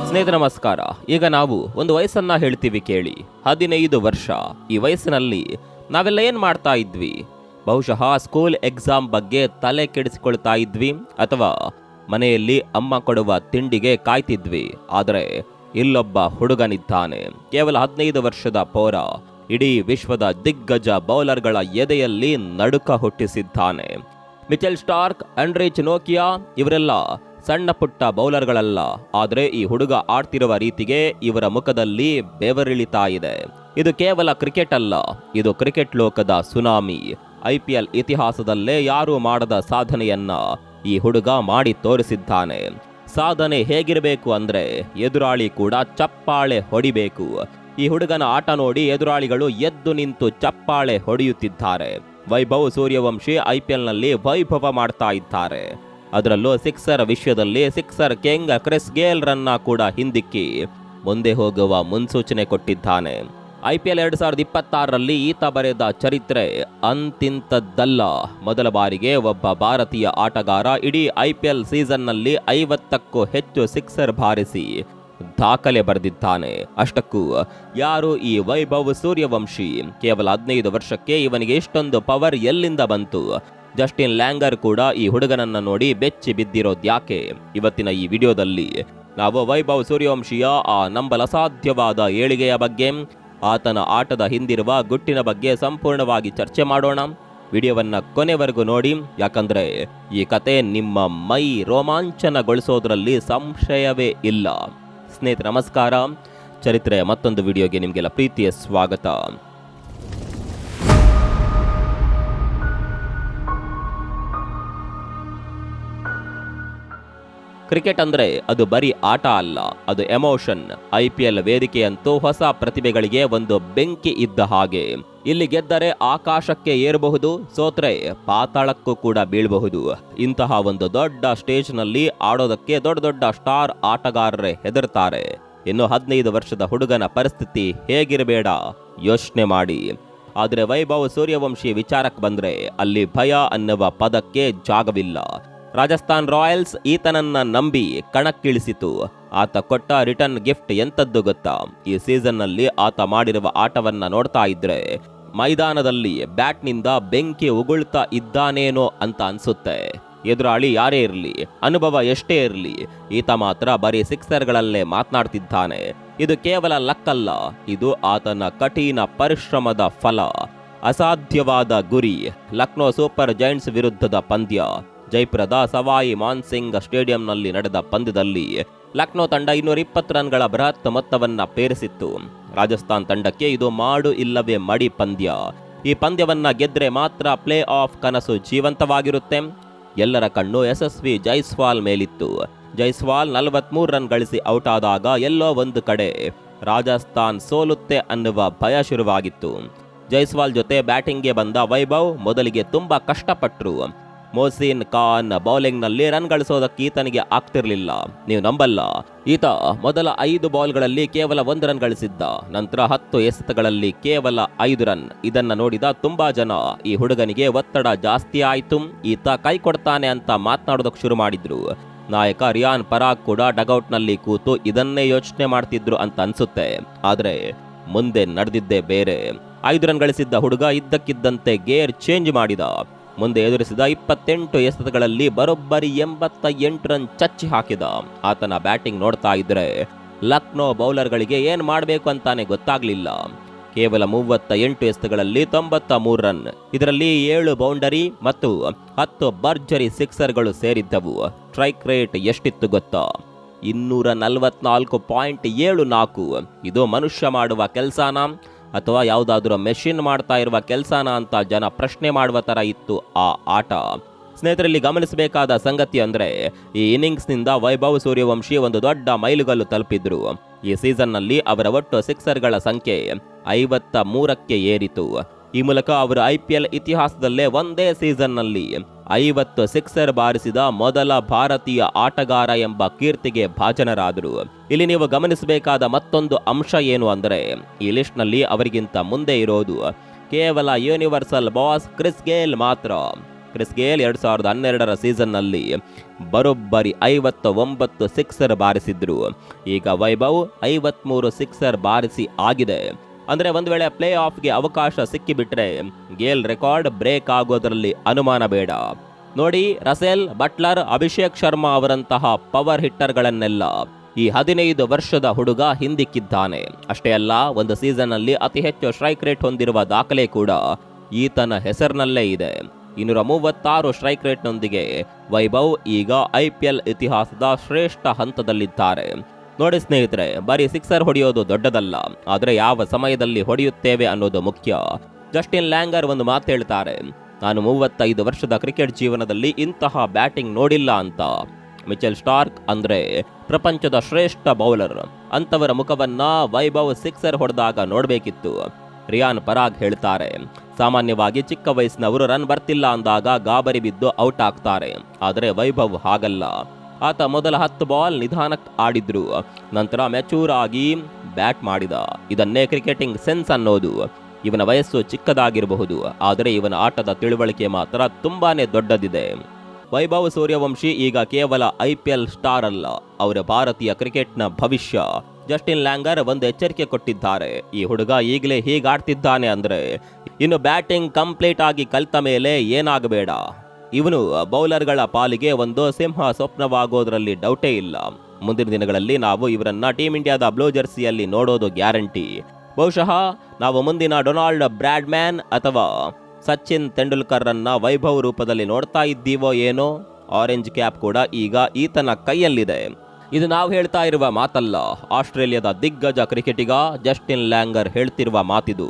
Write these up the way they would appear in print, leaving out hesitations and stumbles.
ಸ್ನೇಹಿತರೆ ನಮಸ್ಕಾರ. ಈಗ ನಾವು ಒಂದು ವಯಸ್ಸನ್ನ ಹೇಳ್ತೀವಿ ಕೇಳಿ, 15 ವರ್ಷ. ಈ ವಯಸ್ಸಿನಲ್ಲಿ ನಾವೆಲ್ಲ ಏನ್ ಮಾಡ್ತಾ ಇದ್ವಿ? ಬಹುಶಃ ಸ್ಕೂಲ್ ಎಕ್ಸಾಮ್ ಬಗ್ಗೆ ತಲೆ ಕೆಡಿಸಿಕೊಳ್ತಾ ಇದ್ವಿ, ಅಥವಾ ಮನೆಯಲ್ಲಿ ಅಮ್ಮ ಕೊಡುವ ತಿಂಡಿಗೆ ಕಾಯ್ತಿದ್ವಿ. ಆದರೆ ಇಲ್ಲೊಬ್ಬ ಹುಡುಗನಿದ್ದಾನೆ, ಕೇವಲ 15 ವರ್ಷದ ಪೋರ. ಇಡೀ ವಿಶ್ವದ ದಿಗ್ಗಜ ಬೌಲರ್ಗಳ ಎದೆಯಲ್ಲಿ ನಡುಕ ಹುಟ್ಟಿಸಿದ್ದಾನೆ. ಮಿಚೆಲ್ ಸ್ಟಾರ್ಕ್, ಆಂಡ್ರೆ ನೋಕಿಯಾ ಇವರೆಲ್ಲ ಸಣ್ಣ ಪುಟ್ಟ ಬೌಲರ್ಗಳಲ್ಲ. ಆದರೆ ಈ ಹುಡುಗ ಆಡ್ತಿರುವ ರೀತಿಗೆ ಇವರ ಮುಖದಲ್ಲಿ ಬೆವರಿಳಿತಾ ಇದೆ. ಇದು ಕೇವಲ ಕ್ರಿಕೆಟ್ ಅಲ್ಲ, ಇದು ಕ್ರಿಕೆಟ್ ಲೋಕದ ಸುನಾಮಿ. IPL ಇತಿಹಾಸದಲ್ಲೇ ಯಾರೂ ಮಾಡದ ಸಾಧನೆಯನ್ನ ಈ ಹುಡುಗ ಮಾಡಿ ತೋರಿಸಿದ್ದಾನೆ. ಸಾಧನೆ ಹೇಗಿರಬೇಕು ಅಂದ್ರೆ ಎದುರಾಳಿ ಕೂಡ ಚಪ್ಪಾಳೆ ಹೊಡಿಬೇಕು. ಈ ಹುಡುಗನ ಆಟ ನೋಡಿ ಎದುರಾಳಿಗಳು ಎದ್ದು ನಿಂತು ಚಪ್ಪಾಳೆ ಹೊಡೆಯುತ್ತಿದ್ದಾರೆ. ವೈಭವ್ ಸೂರ್ಯವಂಶಿ IPLನಲ್ಲಿ ವೈಭವ ಮಾಡ್ತಾ ಇದ್ದಾರೆ. ಅದರಲ್ಲೂ ಸಿಕ್ಸರ್ ವಿಷಯದಲ್ಲಿ ಸಿಕ್ಸರ್ ಕಿಂಗ್ ಕ್ರಿಸ್ ಗೇಲ್ ರನ್ನ ಕೂಡ ಹಿಂದಿಕ್ಕಿ ಮುಂದೆ ಹೋಗುವ ಮುನ್ಸೂಚನೆ ಕೊಟ್ಟಿದ್ದಾನೆ. IPL 2026ರಲ್ಲಿ ಈತ ಬರೆದ ಚರಿತ್ರೆ ಅಂತಿಂತದ್ದಲ್ಲ. ಮೊದಲ ಬಾರಿಗೆ ಒಬ್ಬ ಭಾರತೀಯ ಆಟಗಾರ ಇಡೀ IPL ಸೀಸನ್ನಲ್ಲಿ 50ಕ್ಕೂ ಹೆಚ್ಚು ಸಿಕ್ಸರ್ ಬಾರಿಸಿ ದಾಖಲೆ ಬರೆದಿದ್ದಾನೆ. ಅಷ್ಟಕ್ಕೂ ಯಾರು ಈ ವೈಭವ್ ಸೂರ್ಯವಂಶಿ? ಕೇವಲ 15 ವರ್ಷಕ್ಕೆ ಇವನಿಗೆ ಇಷ್ಟೊಂದು ಪವರ್ ಎಲ್ಲಿಂದ ಬಂತು? ಜಸ್ಟಿನ್ ಲ್ಯಾಂಗರ್ ಕೂಡ ಈ ಹುಡುಗನನ್ನ ನೋಡಿ ಬೆಚ್ಚಿ ಬಿದ್ದಿರೋದ್ಯಾಕೆ? ಇವತ್ತಿನ ಈ ವಿಡಿಯೋದಲ್ಲಿ ನಾವು ವೈಭವ್ ಸೂರ್ಯವಂಶಿಯ ಆ ನಂಬಲಸಾಧ್ಯವಾದ ಏಳಿಗೆಯ ಬಗ್ಗೆ, ಆತನ ಆಟದ ಹಿಂದಿರುವ ಗುಟ್ಟಿನ ಬಗ್ಗೆ ಸಂಪೂರ್ಣವಾಗಿ ಚರ್ಚೆ ಮಾಡೋಣ. ವಿಡಿಯೋವನ್ನ ಕೊನೆವರೆಗೂ ನೋಡಿ, ಯಾಕಂದ್ರೆ ಈ ಕತೆ ನಿಮ್ಮ ಮೈ ರೋಮಾಂಚನಗೊಳಿಸೋದ್ರಲ್ಲಿ ಸಂಶಯವೇ ಇಲ್ಲ. ಸ್ನೇಹಿತರೆ ನಮಸ್ಕಾರ. ಚರಿತ್ರೆಯ ಮತ್ತೊಂದು ವಿಡಿಯೋಗೆ ನಿಮಗೆಲ್ಲ ಪ್ರೀತಿಯ ಸ್ವಾಗತ. ಕ್ರಿಕೆಟ್ ಅಂದ್ರೆ ಅದು ಬರೀ ಆಟ ಅಲ್ಲ, ಅದು ಎಮೋಷನ್. IPL ವೇದಿಕೆಯಂತೂ ಹೊಸ ಪ್ರತಿಭೆಗಳಿಗೆ ಒಂದು ಬೆಂಕಿ ಇದ್ದ ಹಾಗೆ. ಇಲ್ಲಿ ಗೆದ್ದರೆ ಆಕಾಶಕ್ಕೆ ಏರಬಹುದು, ಸೋತ್ರೆ ಪಾತಾಳಕ್ಕೂ ಕೂಡ ಬೀಳಬಹುದು. ಇಂತಹ ಒಂದು ದೊಡ್ಡ ಸ್ಟೇಜ್ನಲ್ಲಿ ಆಡೋದಕ್ಕೆ ದೊಡ್ಡ ದೊಡ್ಡ ಸ್ಟಾರ್ ಆಟಗಾರರೇ ಹೆದರ್ತಾರೆ. ಇನ್ನು 15 ವರ್ಷದ ಹುಡುಗನ ಪರಿಸ್ಥಿತಿ ಹೇಗಿರಬೇಡ ಯೋಚನೆ ಮಾಡಿ. ಆದರೆ ವೈಭವ್ ಸೂರ್ಯವಂಶಿ ವಿಚಾರಕ್ಕೆ ಬಂದ್ರೆ ಅಲ್ಲಿ ಭಯ ಅನ್ನುವ ಪದಕ್ಕೆ ಜಾಗವಿಲ್ಲ. ರಾಜಸ್ಥಾನ್ ರಾಯಲ್ಸ್ ಈತನನ್ನ ನಂಬಿ ಕಣಕ್ಕಿಳಿಸಿತು. ಆತ ಕೊಟ್ಟ ರಿಟರ್ನ್ ಗಿಫ್ಟ್ ಎಂತದ್ದು ಗೊತ್ತಾ? ಈ ಸೀಸನ್ನಲ್ಲಿ ಆತ ಮಾಡಿರುವ ಆಟವನ್ನ ನೋಡ್ತಾ ಇದ್ರೆ ಮೈದಾನದಲ್ಲಿ ಬ್ಯಾಟ್ನಿಂದ ಬೆಂಕಿ ಉಗುಳ್ತಾ ಇದ್ದಾನೇನೋ ಅಂತ ಅನ್ಸುತ್ತೆ. ಎದುರಾಳಿ ಯಾರೇ ಇರಲಿ, ಅನುಭವ ಎಷ್ಟೇ ಇರಲಿ, ಈತ ಮಾತ್ರ ಬರೀ ಸಿಕ್ಸರ್ಗಳಲ್ಲೇ ಮಾತನಾಡ್ತಿದ್ದಾನೆ. ಇದು ಕೇವಲ ಲಕ್ಕಲ್ಲ, ಇದು ಆತನ ಕಠಿಣ ಪರಿಶ್ರಮದ ಫಲ. ಅಸಾಧ್ಯವಾದ ಗುರಿ. ಲಕ್ನೋ ಸೂಪರ್ ಜೈಂಟ್ಸ್ ವಿರುದ್ಧದ ಪಂದ್ಯ. ಜೈಪುರದ ಸವಾಯಿ ಮಾನ್ಸಿಂಗ್ ಸ್ಟೇಡಿಯಂನಲ್ಲಿ ನಡೆದ ಪಂದ್ಯದಲ್ಲಿ ಲಕ್ನೋ ತಂಡ 220 ರನ್ಗಳ ಬೃಹತ್ ಮೊತ್ತವನ್ನ ಪೇರಿಸಿತ್ತು. ರಾಜಸ್ಥಾನ್ ತಂಡಕ್ಕೆ ಇದು ಮಾಡು ಇಲ್ಲವೇ ಮಡಿ ಪಂದ್ಯ. ಈ ಪಂದ್ಯವನ್ನ ಗೆದ್ರೆ ಮಾತ್ರ ಪ್ಲೇ ಆಫ್ ಕನಸು ಜೀವಂತವಾಗಿರುತ್ತೆ. ಎಲ್ಲರ ಕಣ್ಣು ಯಶಸ್ವಿ ಜೈಸ್ವಾಲ್ ಮೇಲಿತ್ತು. ಜೈಸ್ವಾಲ್ 43 ರನ್ ಗಳಿಸಿ ಔಟ್ ಆದಾಗ ಎಲ್ಲೋ ಒಂದು ಕಡೆ ರಾಜಸ್ಥಾನ್ ಸೋಲುತ್ತೆ ಅನ್ನುವ ಭಯ ಶುರುವಾಗಿತ್ತು. ಜೈಸ್ವಾಲ್ ಜೊತೆ ಬ್ಯಾಟಿಂಗ್ಗೆ ಬಂದ ವೈಭವ್ ಮೊದಲಿಗೆ ತುಂಬಾ ಕಷ್ಟಪಟ್ಟರು. ಮೊಹಸಿನ್ ಖಾನ್ ಬೌಲಿಂಗ್ನಲ್ಲಿ ರನ್ ಗಳಿಸೋದಕ್ಕೆ ಈತನಿಗೆ ಆಗ್ತಿರ್ಲಿಲ್ಲ. ನೀವು ನಂಬಲ್ಲ, ಈತ ಮೊದಲ 5 ಬಾಲ್ಗಳಲ್ಲಿ ಕೇವಲ 1 ರನ್ ಗಳಿಸಿದ್ದ. ನಂತರ 10 ಎಸೆತಗಳಲ್ಲಿ ಕೇವಲ 5 ರನ್. ಇದನ್ನ ನೋಡಿದ ತುಂಬಾ ಜನ ಈ ಹುಡುಗನಿಗೆ ಒತ್ತಡ ಜಾಸ್ತಿ ಆಯ್ತು, ಈತ ಕೈ ಕೊಡ್ತಾನೆ ಅಂತ ಮಾತನಾಡೋದಕ್ಕೆ ಶುರು ಮಾಡಿದ್ರು. ನಾಯಕ ರಿಯಾನ್ ಪರಾಗ್ ಕೂಡ ಡಗೌಟ್ನಲ್ಲಿ ಕೂತು ಇದನ್ನೇ ಯೋಚನೆ ಮಾಡ್ತಿದ್ರು ಅಂತ ಅನ್ಸುತ್ತೆ. ಆದ್ರೆ ಮುಂದೆ ನಡೆದಿದ್ದೇ ಬೇರೆ. 5 ರನ್ ಗಳಿಸಿದ್ದ ಹುಡುಗ ಇದ್ದಕ್ಕಿದ್ದಂತೆ ಗೇರ್ ಚೇಂಜ್ ಮಾಡಿದ. ಮುಂದೆ ಎದುರಿಸಿದ 28 ಎಸೆತಗಳಲ್ಲಿ ಬರೋಬ್ಬರಿ 88 ರನ್ ಚಚ್ಚಿ ಹಾಕಿದ. ಆತನ ಬ್ಯಾಟಿಂಗ್ ನೋಡ್ತಾ ಇದ್ರೆ ಲಕ್ನೋ ಬೌಲರ್ಗಳಿಗೆ ಏನ್ ಮಾಡಬೇಕು ಅಂತಾನೆ ಗೊತ್ತಾಗ್ಲಿಲ್ಲ. ಕೇವಲ 38 ಎಸೆತಗಳಲ್ಲಿ 93 ರನ್, ಇದರಲ್ಲಿ 7 ಬೌಂಡರಿ ಮತ್ತು 10 ಭರ್ಜರಿ ಸಿಕ್ಸರ್ಗಳು ಸೇರಿದ್ದವು. ಸ್ಟ್ರೈಕ್ ರೇಟ್ ಎಷ್ಟಿತ್ತು ಗೊತ್ತಾ? 244.74. ಇದು ಮನುಷ್ಯ ಮಾಡುವ ಕೆಲಸನಾ ಅಥವಾ ಯಾವುದಾದ್ರೂ ಮೆಷಿನ್ ಮಾಡ್ತಾ ಇರುವ ಕೆಲಸನ ಅಂತ ಜನ ಪ್ರಶ್ನೆ ಮಾಡುವ ತರ ಇತ್ತು ಆ ಆಟ. ಸ್ನೇಹಿತರಲ್ಲಿ ಗಮನಿಸಬೇಕಾದ ಸಂಗತಿ ಅಂದ್ರೆ ಈ ಇನ್ನಿಂಗ್ಸ್ನಿಂದ ವೈಭವ್ ಸೂರ್ಯವಂಶಿ ಒಂದು ದೊಡ್ಡ ಮೈಲುಗಲ್ಲು ತಲುಪಿದ್ರು. ಈ ಸೀಸನ್ನಲ್ಲಿ ಅವರ ಒಟ್ಟು ಸಿಕ್ಸರ್ಗಳ ಸಂಖ್ಯೆ 53ಕ್ಕೆ ಏರಿತು. ಈ ಮೂಲಕ ಅವರು IPL ಇತಿಹಾಸದಲ್ಲೇ ಒಂದೇ ಸೀಸನ್ನಲ್ಲಿ 50 ಸಿಕ್ಸರ್ ಬಾರಿಸಿದ ಮೊದಲ ಭಾರತೀಯ ಆಟಗಾರ ಎಂಬ ಕೀರ್ತಿಗೆ ಭಾಜನರಾದರು. ಇಲ್ಲಿ ನೀವು ಗಮನಿಸಬೇಕಾದ ಮತ್ತೊಂದು ಅಂಶ ಏನು ಅಂದರೆ ಈ ಲಿಸ್ಟ್ನಲ್ಲಿ ಅವರಿಗಿಂತ ಮುಂದೆ ಇರೋದು ಕೇವಲ ಯೂನಿವರ್ಸಲ್ ಬಾಸ್ ಕ್ರಿಸ್ ಗೇಲ್ ಮಾತ್ರ. ಕ್ರಿಸ್ ಗೇಲ್ 2012ರ ಸೀಸನ್ನಲ್ಲಿ ಬರೋಬ್ಬರಿ 59 ಸಿಕ್ಸರ್ ಬಾರಿಸಿದ್ರು. ಈಗ ವೈಭವ್ 53 ಸಿಕ್ಸರ್ ಬಾರಿಸಿ ಆಗಿದೆ. ಅಂದ್ರೆ ಒಂದು ವೇಳೆ ಪ್ಲೇ ಆಫ್ಗೆ ಅವಕಾಶ ಸಿಕ್ಕಿಬಿಟ್ರೆ ಗೇಲ್ ರೆಕಾರ್ಡ್ ಬ್ರೇಕ್ ಆಗೋದ್ರಲ್ಲಿ ಅನುಮಾನ ಬೇಡ. ನೋಡಿ, ರಸೆಲ್, ಬಟ್ಲರ್, ಅಭಿಷೇಕ್ ಶರ್ಮಾ ಅವರಂತಹ ಪವರ್ ಹಿಟ್ಟರ್ಗಳನ್ನೆಲ್ಲ ಈ 15 ವರ್ಷದ ಹುಡುಗ ಹಿಂದಿಕ್ಕಿದ್ದಾನೆ. ಅಷ್ಟೇ ಅಲ್ಲ, ಒಂದು ಸೀಸನ್ ಅಲ್ಲಿ ಅತಿ ಹೆಚ್ಚು ಸ್ಟ್ರೈಕ್ ರೇಟ್ ಹೊಂದಿರುವ ದಾಖಲೆ ಕೂಡ ಈತನ ಹೆಸರಿನಲ್ಲೇ ಇದೆ. 236 ಸ್ಟ್ರೈಕ್ ರೇಟ್ನೊಂದಿಗೆ ವೈಭವ್ ಈಗ IPL ಇತಿಹಾಸದ ಶ್ರೇಷ್ಠ ಹಂತದಲ್ಲಿದ್ದಾರೆ. ನೋಡಿ ಸ್ನೇಹಿತರೆ, ಬರೀ ಸಿಕ್ಸರ್ ಹೊಡೆಯೋದು ದೊಡ್ಡದಲ್ಲ, ಆದರೆ ಯಾವ ಸಮಯದಲ್ಲಿ ಹೊಡೆಯುತ್ತೇವೆ ಅನ್ನೋದು ಮುಖ್ಯ. ಜಸ್ಟಿನ್ ಲ್ಯಾಂಗರ್ ಒಂದು ಮಾತು ಹೇಳ್ತಾರೆ, ನಾನು 35 ವರ್ಷದ ಕ್ರಿಕೆಟ್ ಜೀವನದಲ್ಲಿ ಇಂತಹ ಬ್ಯಾಟಿಂಗ್ ನೋಡಿಲ್ಲ ಅಂತ. ಮಿಚೆಲ್ ಸ್ಟಾರ್ಕ್ ಅಂದ್ರೆ ಪ್ರಪಂಚದ ಶ್ರೇಷ್ಠ ಬೌಲರ್, ಅಂತವರ ಮುಖವನ್ನ ವೈಭವ್ ಸಿಕ್ಸರ್ ಹೊಡೆದಾಗ ನೋಡಬೇಕಿತ್ತು. ರಿಯಾನ್ ಪರಾಗ್ ಹೇಳ್ತಾರೆ, ಸಾಮಾನ್ಯವಾಗಿ ಚಿಕ್ಕ ವಯಸ್ಸಿನವರು ರನ್ ಬರ್ತಿಲ್ಲ ಅಂದಾಗ ಗಾಬರಿ ಬಿದ್ದು ಔಟ್ ಆಗ್ತಾರೆ, ಆದರೆ ವೈಭವ್ ಹಾಗಲ್ಲ. ಆತ ಮೊದಲ 10 ಬಾಲ್ ನಿಧಾನಕ್ಕೆ ಆಡಿದ್ರು, ನಂತರ ಮೆಚೂರ್ ಆಗಿ ಬ್ಯಾಟ್ ಮಾಡಿದ. ಇದನ್ನೇ ಕ್ರಿಕೆಟಿಂಗ್ ಸೆನ್ಸ್ ಅನ್ನೋದು. ಇವನ ವಯಸ್ಸು ಚಿಕ್ಕದಾಗಿರಬಹುದು, ಆದರೆ ಇವನ ಆಟದ ತಿಳುವಳಿಕೆ ಮಾತ್ರ ತುಂಬಾನೇ ದೊಡ್ಡದಿದೆ. ವೈಭವ್ ಸೂರ್ಯವಂಶಿ ಈಗ ಕೇವಲ IPL ಸ್ಟಾರ್ ಅಲ್ಲ, ಅವರ ಭಾರತೀಯ ಕ್ರಿಕೆಟ್ನ ಭವಿಷ್ಯ. ಜಸ್ಟಿನ್ ಲ್ಯಾಂಗರ್ ಒಂದು ಎಚ್ಚರಿಕೆ ಕೊಟ್ಟಿದ್ದಾರೆ, ಈ ಹುಡುಗ ಈಗಲೇ ಹೀಗಾಡ್ತಿದ್ದಾನೆ ಅಂದ್ರೆ ಇನ್ನು ಬ್ಯಾಟಿಂಗ್ ಕಂಪ್ಲೀಟ್ ಆಗಿ ಕಲ್ತ ಮೇಲೆ ಏನಾಗಬೇಡ. ಇವನು ಬೌಲರ್ಗಳ ಪಾಲಿಗೆ ಒಂದು ಸಿಂಹ ಸ್ವಪ್ನವಾಗೋದ್ರಲ್ಲಿ ಡೌಟೇ ಇಲ್ಲ. ಮುಂದಿನ ದಿನಗಳಲ್ಲಿ ನಾವು ಇವರನ್ನ ಟೀಮ್ ಇಂಡಿಯಾದ ಬ್ಲೂ ಜರ್ಸಿಯಲ್ಲಿ ನೋಡೋದು ಗ್ಯಾರಂಟಿ. ಬಹುಶಃ ನಾವು ಮುಂದಿನ ಡೊನಾಲ್ಡ್ ಬ್ರಾಡ್ಮ್ಯಾನ್ ಅಥವಾ ಸಚಿನ್ ತೆಂಡೂಲ್ಕರ್ ರನ್ನ ವೈಭವ್ ರೂಪದಲ್ಲಿ ನೋಡ್ತಾ ಇದ್ದೀವೋ ಏನೋ. ಆರೆಂಜ್ ಕ್ಯಾಪ್ ಕೂಡ ಈಗ ಈತನ ಕೈಯಲ್ಲಿದೆ. ಇದು ನಾವು ಹೇಳ್ತಾ ಇರುವ ಮಾತಲ್ಲ, ಆಸ್ಟ್ರೇಲಿಯಾದ ದಿಗ್ಗಜ ಕ್ರಿಕೆಟಿಗ ಜಸ್ಟಿನ್ ಲ್ಯಾಂಗರ್ ಹೇಳ್ತಿರುವ ಮಾತಿದು.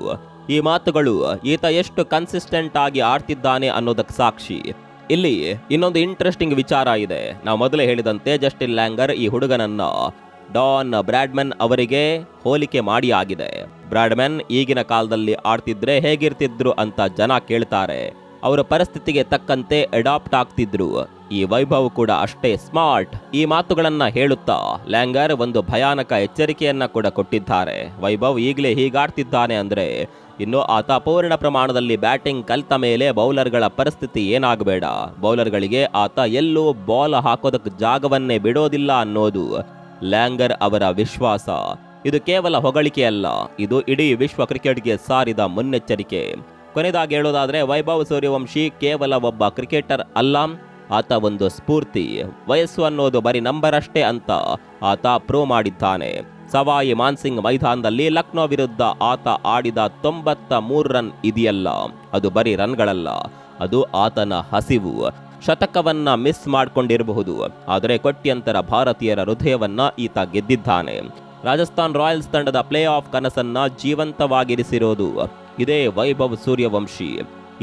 ಈ ಮಾತುಗಳು ಈತ ಎಷ್ಟು ಕನ್ಸಿಸ್ಟೆಂಟ್ ಆಗಿ ಆಡ್ತಿದ್ದಾನೆ ಅನ್ನೋದಕ್ಕೆ ಸಾಕ್ಷಿ. ಇಲ್ಲಿ ಇನ್ನೊಂದು ಇಂಟ್ರೆಸ್ಟಿಂಗ್ ವಿಚಾರ ಇದೆ. ನಾವು ಮೊದಲೇ ಹೇಳಿದಂತೆ ಜಸ್ಟಿನ್ ಲ್ಯಾಂಗರ್ ಈ ಹುಡುಗನನ್ನ ಡಾನ್ ಬ್ರಾಡ್ಮನ್ ಅವರಿಗೆ ಹೋಲಿಕೆ ಮಾಡಿ ಆಗಿದೆ. ಬ್ರಾಡ್ಮನ್ ಈಗಿನ ಕಾಲದಲ್ಲಿ ಆಡ್ತಿದ್ರೆ ಹೇಗಿರ್ತಿದ್ರು ಅಂತ ಜನ ಕೇಳ್ತಾರೆ. ಅವರ ಪರಿಸ್ಥಿತಿಗೆ ತಕ್ಕಂತೆ ಅಡಾಪ್ಟ್ ಆಗ್ತಿದ್ರು. ಈ ವೈಭವ್ ಕೂಡ ಅಷ್ಟೇ ಸ್ಮಾರ್ಟ್. ಈ ಮಾತುಗಳನ್ನ ಹೇಳುತ್ತಾ ಲ್ಯಾಂಗರ್ ಒಂದು ಭಯಾನಕ ಎಚ್ಚರಿಕೆಯನ್ನ ಕೂಡ ಕೊಟ್ಟಿದ್ದಾರೆ. ವೈಭವ್ ಈಗಲೇ ಹೀಗಾಡ್ತಿದ್ದಾನೆ ಅಂದ್ರೆ ಇನ್ನು ಆತ ಪೂರ್ಣ ಪ್ರಮಾಣದಲ್ಲಿ ಬ್ಯಾಟಿಂಗ್ ಕಲ್ತ ಮೇಲೆ ಬೌಲರ್ಗಳ ಪರಿಸ್ಥಿತಿ ಏನಾಗಬೇಡ. ಬೌಲರ್ಗಳಿಗೆ ಆತ ಎಲ್ಲೂ ಬಾಲ್ ಹಾಕೋದಕ್ಕೆ ಜಾಗವನ್ನೇ ಬಿಡೋದಿಲ್ಲ ಅನ್ನೋದು ಲ್ಯಾಂಗರ್ ಅವರ ವಿಶ್ವಾಸ. ಇದು ಕೇವಲ ಹೊಗಳಿಕೆ ಅಲ್ಲ, ಇದು ಇಡೀ ವಿಶ್ವ ಕ್ರಿಕೆಟ್ಗೆ ಸಾರಿದ ಮುನ್ನೆಚ್ಚರಿಕೆ. ಕೊನೆಯದಾಗಿ ಹೇಳೋದಾದ್ರೆ, ವೈಭವ್ ಸೂರ್ಯವಂಶಿ ಕೇವಲ ಒಬ್ಬ ಕ್ರಿಕೆಟರ್ ಅಲ್ಲ, ಆತ ಒಂದು ಸ್ಫೂರ್ತಿ. ವಯಸ್ಸು ಅನ್ನೋದು ಬರೀ ನಂಬರ್ ಅಷ್ಟೇ ಅಂತ ಆತ ಪ್ರೂವ್ ಮಾಡಿದ್ದಾನೆ. ಸವಾಯಿ ಮಾನ್ಸಿಂಗ್ ಮೈದಾನದಲ್ಲಿ ಲಕ್ನೋ ವಿರುದ್ಧ ಆತ ಆಡಿದ 93 ರನ್ ಇದೆಯಲ್ಲ, ಅದು ಬರೀ ರನ್ಗಳಲ್ಲ, ಅದು ಆತನ ಹಸಿವು. ಶತಕವನ್ನ ಮಿಸ್ ಮಾಡಿಕೊಂಡಿರಬಹುದು, ಆದರೆ ಕೋಟ್ಯಂತರ ಭಾರತೀಯರ ಹೃದಯವನ್ನ ಈತ ಗೆದ್ದಿದ್ದಾನೆ. ರಾಜಸ್ಥಾನ್ ರಾಯಲ್ಸ್ ತಂಡದ ಪ್ಲೇ ಆಫ್ ಕನಸನ್ನ ಜೀವಂತವಾಗಿರಿಸಿರೋದು ಇದೇ ವೈಭವ್ ಸೂರ್ಯವಂಶಿ.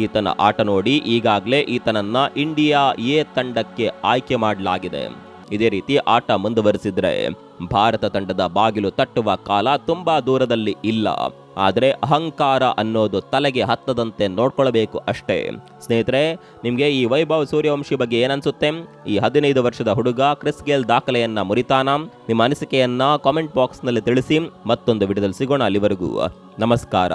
ಈತನ ಆಟ ನೋಡಿ ಈಗಾಗಲೇ ಈತನನ್ನ ಇಂಡಿಯಾ ಎ ತಂಡಕ್ಕೆ ಆಯ್ಕೆ ಮಾಡಲಾಗಿದೆ. ಇದೇ ರೀತಿ ಆಟ ಮುಂದುವರಿಸಿದ್ರೆ ಭಾರತ ತಂಡದ ಬಾಗಿಲು ತಟ್ಟುವ ಕಾಲ ತುಂಬಾ ದೂರದಲ್ಲಿ ಇಲ್ಲ. ಆದರೆ ಅಹಂಕಾರ ಅನ್ನೋದು ತಲೆಗೆ ಹತ್ತದಂತೆ ನೋಡ್ಕೊಳ್ಬೇಕು ಅಷ್ಟೇ. ಸ್ನೇಹಿತರೆ, ನಿಮಗೆ ಈ ವೈಭವ್ ಸೂರ್ಯವಂಶಿ ಬಗ್ಗೆ ಏನನ್ಸುತ್ತೆ? ಈ 15 ವರ್ಷದ ಹುಡುಗ ಕ್ರಿಸ್ ಗೇಲ್ ದಾಖಲೆಯನ್ನ ಮುರಿತಾನ? ನಿಮ್ಮ ಅನಿಸಿಕೆಯನ್ನ ಕಾಮೆಂಟ್ ಬಾಕ್ಸ್ನಲ್ಲಿ ತಿಳಿಸಿ. ಮತ್ತೊಂದು ವಿಡಿಯೋದಲ್ಲಿ ಸಿಗೋಣ. ಅಲ್ಲಿವರೆಗೂ ನಮಸ್ಕಾರ.